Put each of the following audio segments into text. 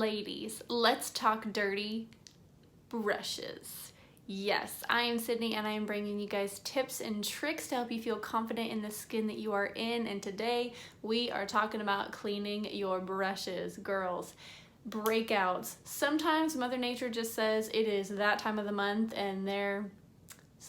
Ladies, let's talk dirty brushes. Yes, I am Sydney and I am bringing you guys tips and tricks to help you feel confident in the skin that you are in. And today we are talking about cleaning your brushes. Girls, breakouts. Sometimes Mother Nature just says it is that time of the month and there's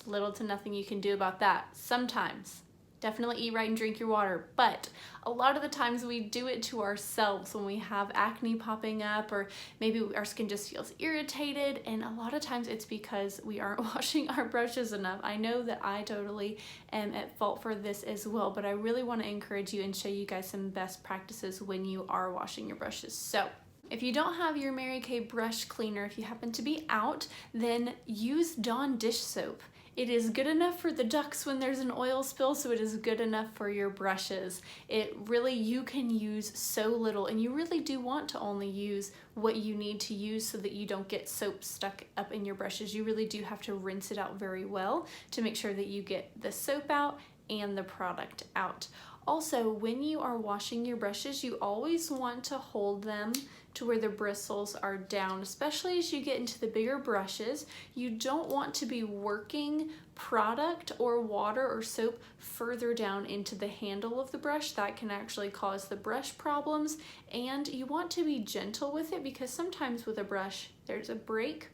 little to nothing you can do about that. Sometimes. Definitely eat right and drink your water, but a lot of the times we do it to ourselves when we have acne popping up, or maybe our skin just feels irritated, and a lot of times it's because we aren't washing our brushes enough. I know that I totally am at fault for this as well, but I really want to encourage you and show you guys some best practices when you are washing your brushes. So if you don't have your Mary Kay brush cleaner, if you happen to be out, then use Dawn dish soap. It is good enough for the ducks when there's an oil spill, so it is good enough for your brushes. You can use so little, and you really do want to only use what you need to use so that you don't get soap stuck up in your brushes. You really do have to rinse it out very well to make sure that you get the soap out and the product out. Also, when you are washing your brushes, you always want to hold them to where the bristles are down, especially as you get into the bigger brushes. You don't want to be working product or water or soap further down into the handle of the brush. That can actually cause the brush problems, and you want to be gentle with it because sometimes with a brush there's a break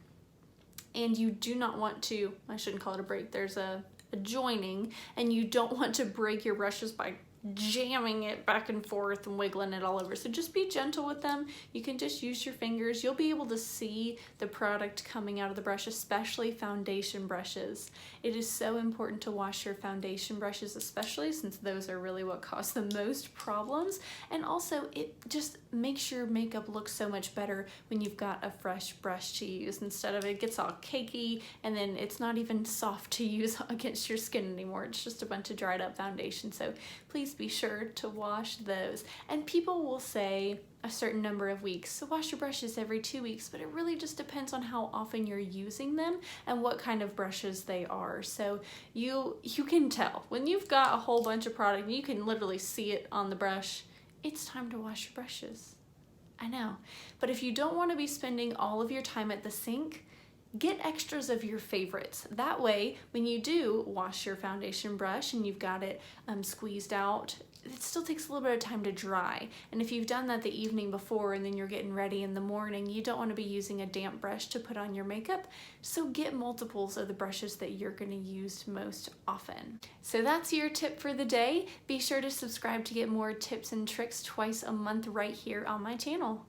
and you do not want to, I shouldn't call it a break, there's a joining, and you don't want to break your brushes by jamming it back and forth and wiggling it all over. So just be gentle with them. You can just use your fingers. You'll be able to see the product coming out of the brush, especially foundation brushes. It is so important to wash your foundation brushes, especially since those are really what cause the most problems. And also it just makes your makeup look so much better when you've got a fresh brush to use, instead of it gets all cakey and then it's not even soft to use against your skin anymore. It's just a bunch of dried up foundation. So please be sure to wash those. And people will say a certain number of weeks, so wash your brushes every 2 weeks, but it really just depends on how often you're using them and what kind of brushes they are. So you can tell when you've got a whole bunch of product and you can literally see it on the brush, it's time to wash your brushes. I know, but if you don't want to be spending all of your time at the sink, get extras of your favorites. That way, when you do wash your foundation brush and you've got it squeezed out, it still takes a little bit of time to dry. And if you've done that the evening before and then you're getting ready in the morning, you don't want to be using a damp brush to put on your makeup. So get multiples of the brushes that you're going to use most often. So that's your tip for the day. Be sure to subscribe to get more tips and tricks twice a month right here on my channel.